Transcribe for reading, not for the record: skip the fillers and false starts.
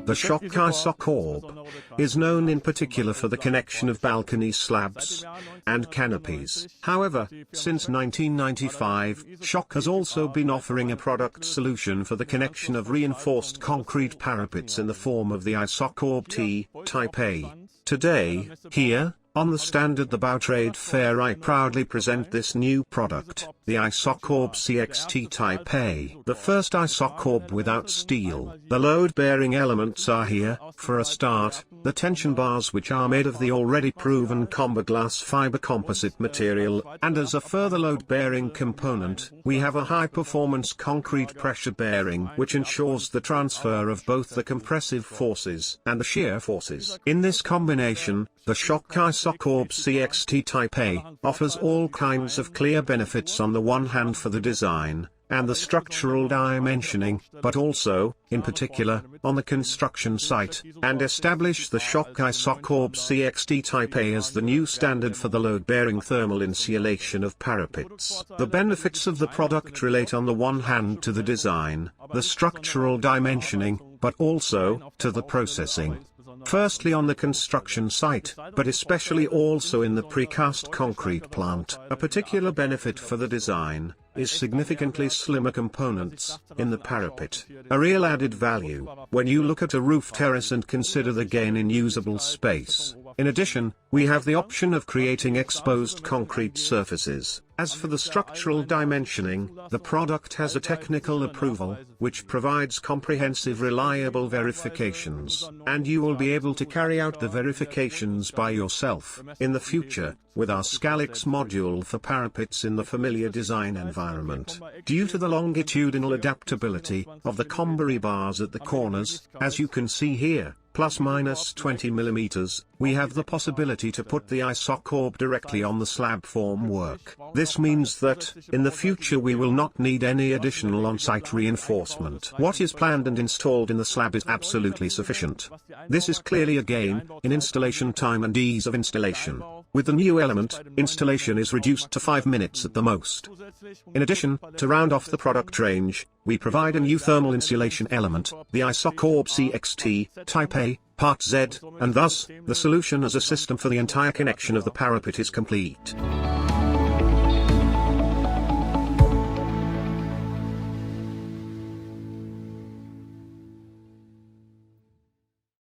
The Schöck Isokorb is known in particular for the connection of balcony slabs and canopies. However, since 1995, Schöck has also been offering a product solution for the connection of reinforced concrete parapets in the form of the Isokorb T Type A. Today, here, on the stand at the Bau Trade Fair, I proudly present this new product, the Isokorb CXT Type A. The first Isokorb without steel. The load-bearing elements are here. For a start, the tension bars, which are made of the already proven combo glass fiber composite material, and as a further load-bearing component, we have a high-performance concrete pressure bearing which ensures the transfer of both the compressive forces and the shear forces. In this combination, the Schöck Isokorb CXT Type A offers all kinds of clear benefits, on the one hand for the design and the structural dimensioning, but also, in particular, on the construction site, and establish the Schöck Isokorb CXT Type A as the new standard for the load-bearing thermal insulation of parapets. The benefits of the product relate on the one hand to the design, the structural dimensioning, but also to the processing. Firstly on the construction site, but especially also in the precast concrete plant. A particular benefit for the design is significantly slimmer components in the parapet. A real added value when you look at a roof terrace and consider the gain in usable space. In addition, we have the option of creating exposed concrete surfaces. As for the structural dimensioning, the product has a technical approval, which provides comprehensive reliable verifications, and you will be able to carry out the verifications by yourself in the future, with our Scalix module for parapets in the familiar design environment. Due to the longitudinal adaptability of the combo rebars at the corners, as you can see here, plus minus 20 mm, we have the possibility to put the Isokorb directly on the slab formwork. This means that, in the future, we will not need any additional on-site reinforcement. What is planned and installed in the slab is absolutely sufficient. This is clearly a gain in installation time and ease of installation. With the new element, installation is reduced to 5 minutes at the most. In addition, to round off the product range, we provide a new thermal insulation element, the Isokorb CXT Type A, Part Z, and thus, the solution as a system for the entire connection of the parapet is complete.